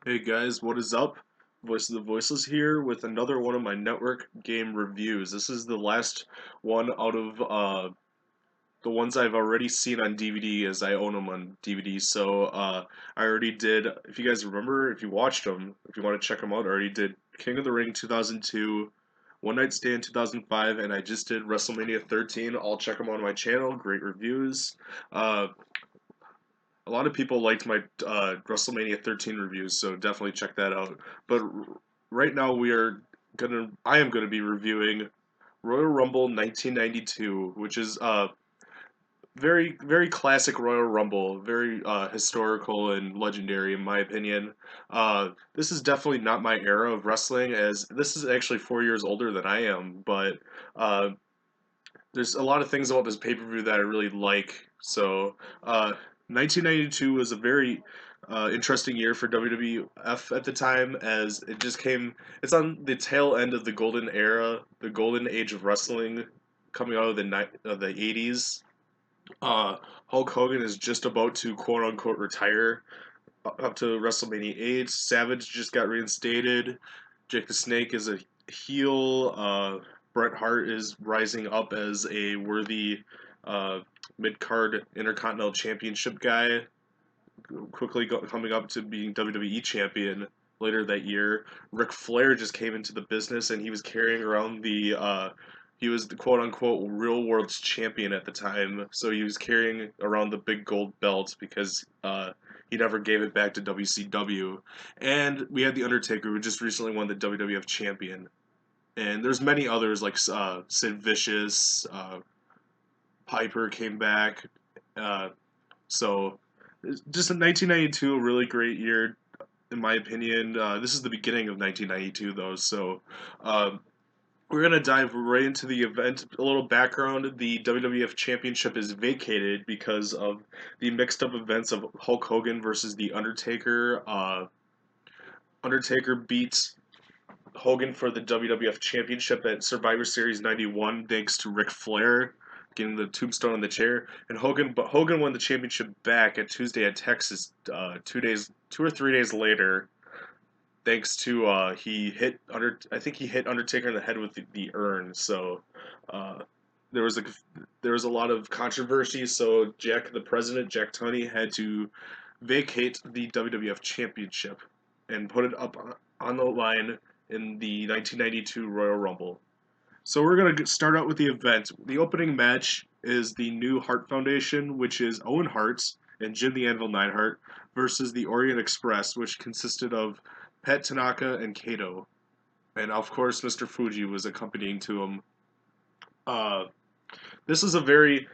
Hey guys, what is up? Voice of the Voiceless here with another one of my network game reviews. This is the last one out of the ones I've already seen on DVD as I own them on DVD. I already did, if you guys remember, if you watched them, if you want to check them out, I already did King of the Ring 2002, One Night Stand 2005, and I just did WrestleMania 13. I'll check them out on my channel. Great reviews. Uh, a lot of people liked my WrestleMania 13 reviews, so definitely check that out. But right now I am gonna be reviewing Royal Rumble 1992, which is very classic Royal Rumble, very historical and legendary in my opinion. This is definitely not my era of wrestling, as this is actually 4 years older than I am, but uh, there's a lot of things about this pay per view that I really like. 1992 was a very interesting year for WWF at the time, as it just came. It's on the tail end of the golden era, the golden age of wrestling, coming out of the 80s. Hulk Hogan is just about to quote unquote retire up to WrestleMania 8. Savage just got reinstated. Jake the Snake is a heel. Bret Hart is rising up as a worthy mid card Intercontinental Championship guy, coming up to being WWE champion later that year. Ric Flair just came into the business and he was carrying around he was the quote unquote real world's champion at the time, so he was carrying around the big gold belt because he never gave it back to WCW. And we had The Undertaker, who just recently won the WWF champion. And there's many others like Sid Vicious, Piper came back. Uh, so just in 1992, a really great year in my opinion. This is the beginning of 1992 though, so um, we're gonna dive right into the event. A little background: the WWF Championship is vacated because of the mixed-up events of Hulk Hogan versus the Undertaker. Undertaker beats Hogan for the WWF Championship at Survivor Series '91, thanks to Ric Flair getting the tombstone on the chair, and Hogan won the championship back at Tuesday at Texas 2 or 3 days later, thanks to I think he hit Undertaker in the head with the urn. So uh, there was a there was a lot of controversy. So the president Jack Tunney, had to vacate the WWF Championship and put it up on the line in the 1992 Royal Rumble. So we're gonna start out with the event. The opening match is the new Hart Foundation, which is Owen Hart and Jim the Anvil Neidhart versus the Orient Express, which consisted of Pat Tanaka and Kato, and of course Mr. Fuji was accompanying to him. Uh, this is a very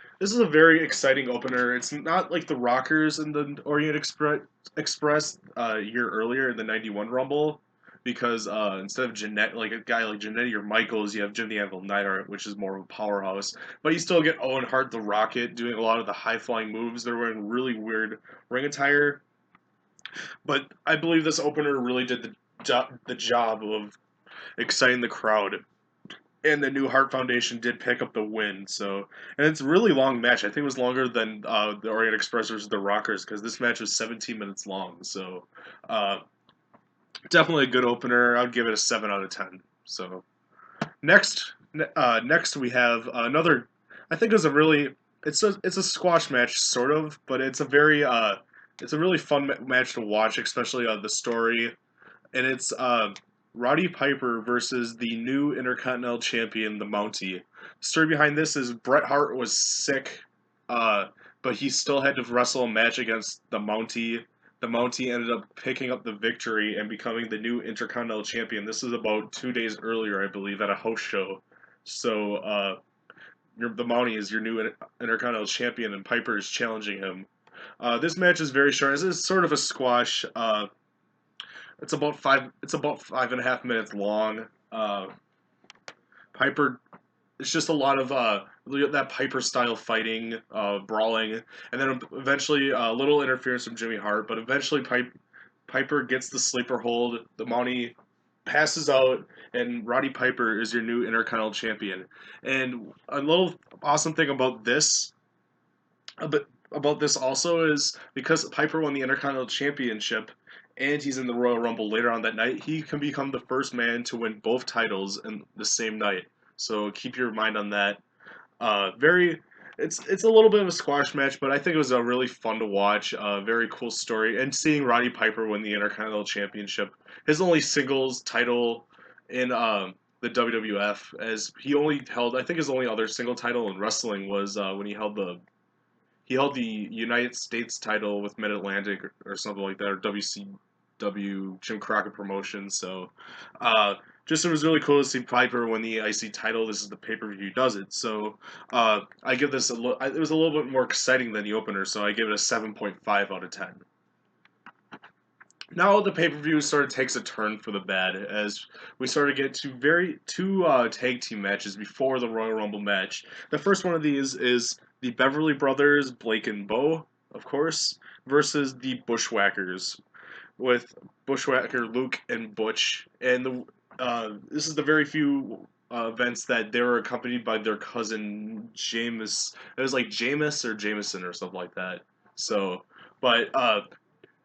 exciting opener. It's not like the Rockers in the Express a year earlier in the '91 Rumble, because instead of Jeanette, like a guy like Jannetty or Michaels, you have Jim the Anvil Neidhart, which is more of a powerhouse. But you still get Owen Hart the Rocket doing a lot of the high flying moves. They're wearing really weird ring attire, but I believe this opener really did the job of exciting the crowd, and the new Hart Foundation did pick up the win. So, and it's a really long match. I think it was longer than the Orient Express versus the Rockers, because this match was 17 minutes long. So, uh, definitely a good opener. I'd give it a 7 out of 10. So next we have another. I think it's a really it's a squash match sort of, but it's a really fun match to watch, especially the story, and it's Roddy Piper versus the new Intercontinental Champion, the Mountie. The story behind this is Bret Hart was sick, uh, but he still had to wrestle a match against the Mountie. The Mountie ended up picking up the victory and becoming the new Intercontinental Champion. This is about 2 days earlier, I believe, at a house show. So the Mountie is your new Intercontinental Champion, and Piper is challenging him. This match is very short. It's sort of a squash. It's about five. It's about 5.5 minutes long. Piper. It's just a lot of that Piper style fighting, brawling, and then eventually a little interference from Jimmy Hart. But eventually, Piper gets the sleeper hold. The Mountie passes out, and Roddy Piper is your new Intercontinental Champion. And a little awesome thing about this, about this also, is because Piper won the Intercontinental Championship, and he's in the Royal Rumble later on that night, he can become the first man to win both titles in the same night. So keep your mind on that. Very, it's a little bit of a squash match, but I think it was a really fun to watch. Very cool story, and seeing Roddy Piper win the Intercontinental Championship, his only singles title in the WWF, as he only held, I think his only other single title in wrestling was when he held the United States title with Mid Atlantic or something like that, or WCW Jim Crockett Promotions. So, just it was really cool to see Piper win the IC title. This is the pay per view he does it. So, I give this it was a little bit more exciting than the opener. So I give it a 7.5 out of 10. Now the pay per view sort of takes a turn for the bad as we sort of get to two tag team matches before the Royal Rumble match. The first one of these is the Beverly Brothers, Blake and Bo, of course, versus the Bushwackers with Bushwhacker Luke and Butch. And this is the very few events that they were accompanied by their cousin Jameis. It was like Jameis or Jameson or something like that. So, but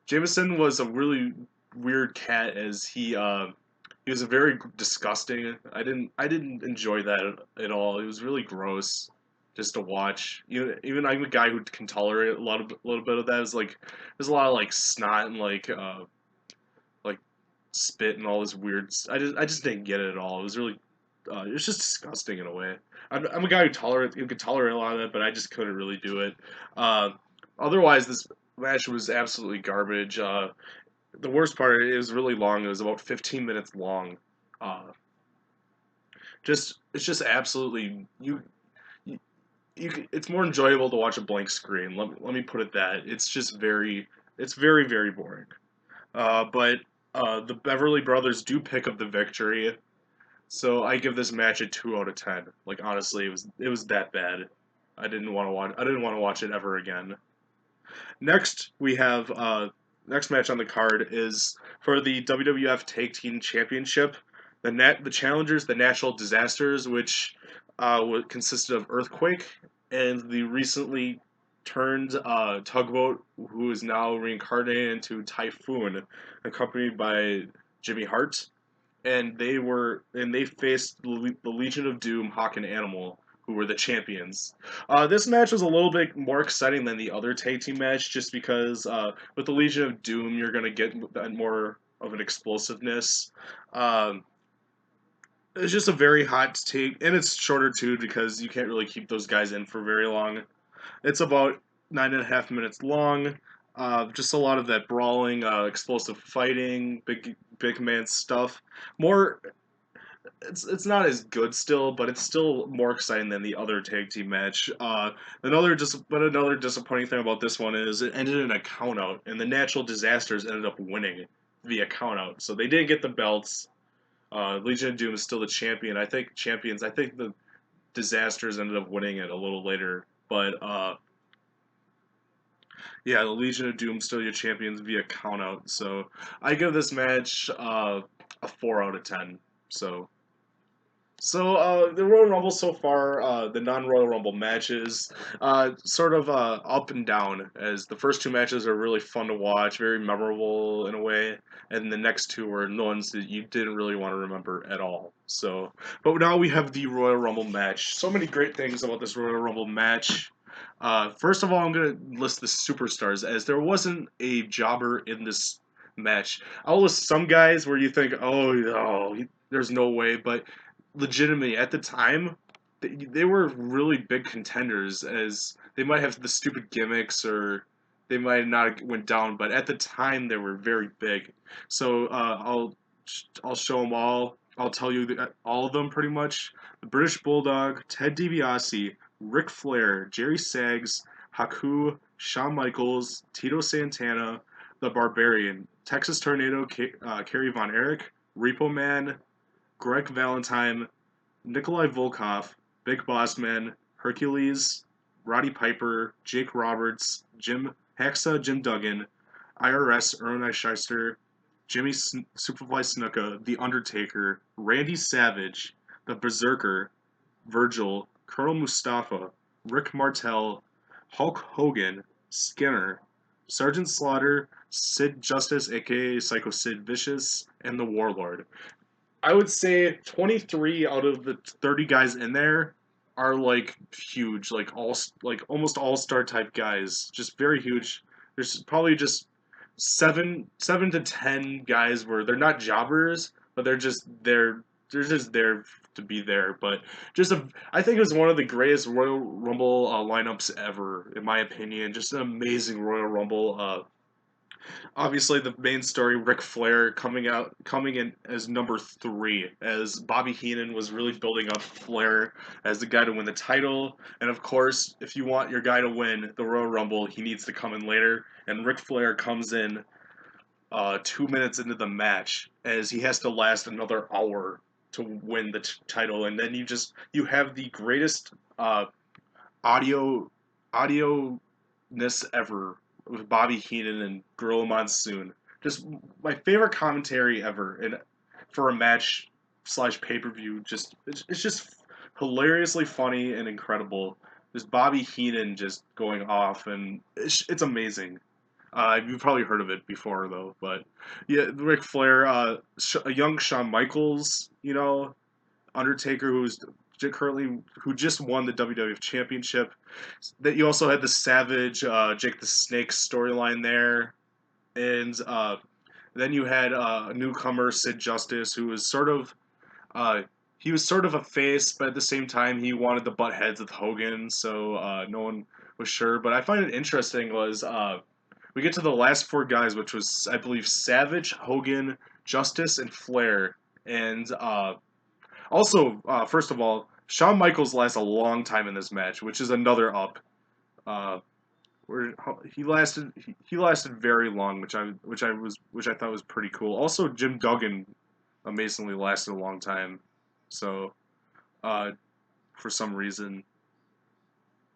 Jameson was a really weird cat as he was a very disgusting. I didn't enjoy that at all. It was really gross just to watch. Even I'm a guy who can tolerate a little bit of that. It's like there's a lot of like snot and like spit and all this weird. I just didn't get it at all. It was really it was just disgusting in a way. I'm a guy who could tolerate a lot of that, but I just couldn't really do it. Uh, Otherwise, this match was absolutely garbage. The worst part, it was really long. It was about 15 minutes long. Uh, it's just absolutely you, it's more enjoyable to watch a blank screen. Let me put it that. It's very boring. But the Beverly Brothers do pick up the victory. So I give this match a 2 out of 10. Like honestly, it was that bad. I didn't want to watch it ever again. Next, we have next match on the card is for the WWF Tag Team Championship. The challengers, the Natural Disasters, which consisted of Earthquake and the recently turned Tugboat, who is now reincarnated into Typhoon, accompanied by Jimmy Hart, and they faced the Legion of Doom, Hawk and Animal, who were the champions. This match was a little bit more exciting than the other tag team match, just because with the Legion of Doom, you're gonna get more of an explosiveness. Um, it's just a very hot take, and it's shorter too because you can't really keep those guys in for very long. It's about 9.5 minutes long. Just a lot of that brawling, explosive fighting, big man stuff. More it's not as good still, but it's still more exciting than the other tag team match. Another disappointing thing about this one is it ended in a countout, and the Natural Disasters ended up winning via countout. So they didn't get the belts. Legion of Doom is still the champion. I think champions. I think the Disasters ended up winning it a little later, but yeah, the Legion of Doom still your champions via countout. So I give this match a 4 out of 10. So, the Royal Rumble so far, the non-Royal Rumble matches, sort of up and down, as the first two matches are really fun to watch, very memorable in a way, and the next two were the ones that you didn't really want to remember at all. So, but now we have the Royal Rumble match. So many great things about this Royal Rumble match. First of all, I'm going to list the superstars, as there wasn't a jobber in this match. I'll list some guys where you think, oh, no, there's no way, but legitimately at the time they were really big contenders as they might have the stupid gimmicks or they might not have went down, but at the time they were very big. So I'll show them all. I'll tell you all of them pretty much. The British Bulldog, Ted DiBiase, Ric Flair, Jerry Saggs, Haku, Shawn Michaels, Tito Santana, the Barbarian, Texas Tornado, Kerry Von Erich, Repo Man, Greg Valentine, Nikolai Volkov, Big Boss Man, Hercules, Roddy Piper, Jake Roberts, Jim Duggan, IRS Ernie Shyster, Superfly Snuka, The Undertaker, Randy Savage, The Berserker, Virgil, Colonel Mustafa, Rick Martel, Hulk Hogan, Skinner, Sergeant Slaughter, Sid Justice, aka Psycho Sid Vicious, and the Warlord. I would say 23 out of the 30 guys in there are like huge, like almost all-star type guys, just very huge. There's probably just seven to 10 guys where they're not jobbers, but they're just there to be there. But I think it was one of the greatest Royal Rumble lineups ever, in my opinion. Just an amazing Royal Rumble. Obviously the main story, Ric Flair coming in as number 3, as Bobby Heenan was really building up Flair as the guy to win the title. And of course, if you want your guy to win the Royal Rumble, he needs to come in later. And Ric Flair comes in 2 minutes into the match, as he has to last another hour to win the title. And then you have the greatest audio audio ness ever with Bobby Heenan and Gorilla Monsoon. Just my favorite commentary ever, and for a match slash pay per view. It's just hilariously funny and incredible. Just Bobby Heenan just going off, and it's amazing. You've probably heard of it before though, but yeah, Ric Flair, a young Shawn Michaels, Undertaker, who just won the WWF Championship. That you also had the Savage, Jake the Snake storyline there, and then you had a newcomer Sid Justice, who was he was sort of a face, but at the same time he wanted to butt heads with Hogan, so no one was sure. But I find it interesting was we get to the last 4 guys, which was I believe Savage, Hogan, Justice, and Flair, and also, first of all, Shawn Michaels lasts a long time in this match, which is another up. Uh, where he lasted very long, which I thought was pretty cool. Also, Jim Duggan amazingly lasted a long time. So, uh, for some reason,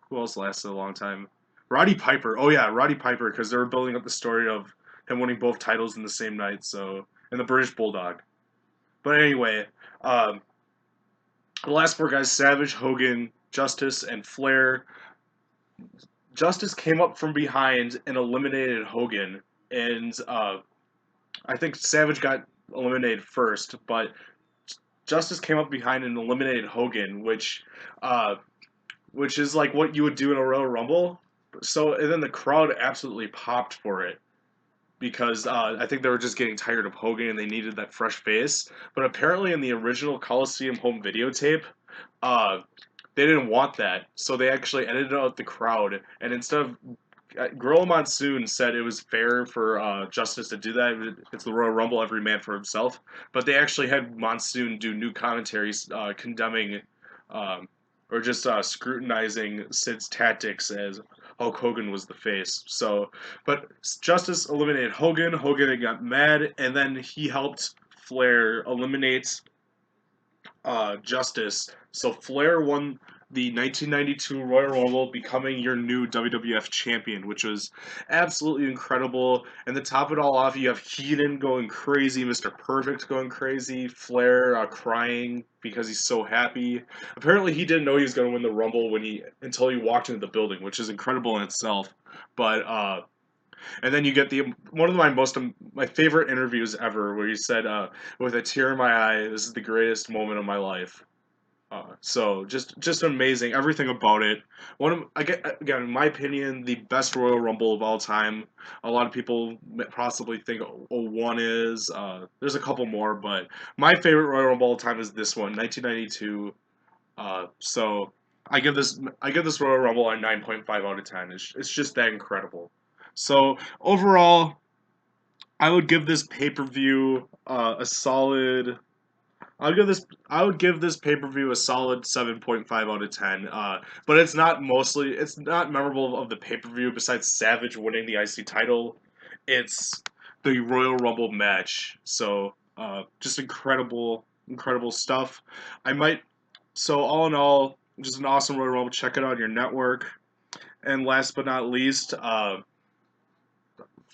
who else lasted a long time? Roddy Piper. Oh yeah, Roddy Piper, because they were building up the story of him winning both titles in the same night. So, and the British Bulldog. But anyway, um, the last 4 guys: Savage, Hogan, Justice, and Flair. Justice came up from behind and eliminated Hogan, and I think Savage got eliminated first, but Justice came up behind and eliminated Hogan, uh, which is like what you would do in a Royal Rumble. So, and then the crowd absolutely popped for it because I think they were just getting tired of Hogan and they needed that fresh face. But apparently, in the original Coliseum home videotape, uh, they didn't want that, so they actually edited out the crowd. And instead of Gorilla Monsoon said it was fair for Justice to do that. It's the Royal Rumble, every man for himself. But they actually had Monsoon do new commentaries condemning um, or just scrutinizing Sid's tactics as Hulk Hogan was the face. So, but Justice eliminated Hogan. Hogan got mad, and then he helped Flair eliminate Justice. So Flair won the 1992 Royal Rumble, becoming your new WWF champion, which was absolutely incredible. And to top it all off, you have Heenan going crazy, Mr. Perfect going crazy, Flair crying because he's so happy. Apparently, he didn't know he was going to win the Rumble until he walked into the building, which is incredible in itself. But and then you get one of my favorite interviews ever, where he said, "With a tear in my eye, this is the greatest moment of my life." So just amazing, everything about it. Again, in my opinion, the best Royal Rumble of all time. A lot of people possibly think '01 is. There's a couple more, but my favorite Royal Rumble of all time is this one, 1992. So I give this Royal Rumble a 9.5 out of 10. It's just that incredible. So overall, I would give this pay per view a solid. I would give this pay per view a solid 7.5 out of 10. But it's not memorable of the pay per view besides Savage winning the IC title. It's the Royal Rumble match. So just incredible stuff. I might so all in all, just an awesome Royal Rumble. Check it out on your network. And last but not least, I'm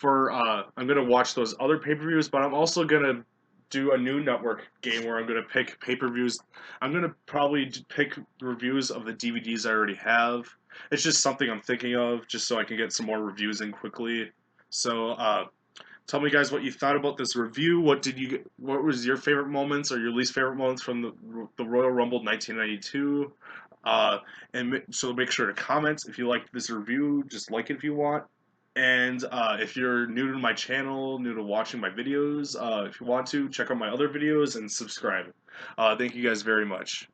gonna watch those other pay per views, but I'm also gonna do a new network game where I'm gonna pick pay per views. I'm gonna probably pick reviews of the DVDs I already have. It's just something I'm thinking of, just so I can get some more reviews in quickly. So Tell me, guys, what you thought about this review. What was your favorite moments or your least favorite moments from the Royal Rumble 1992? So make sure to comment if you liked this review. Just like it if you want. And if you're new to my channel, new to watching my videos, if you want to check out my other videos and subscribe. Thank you guys very much.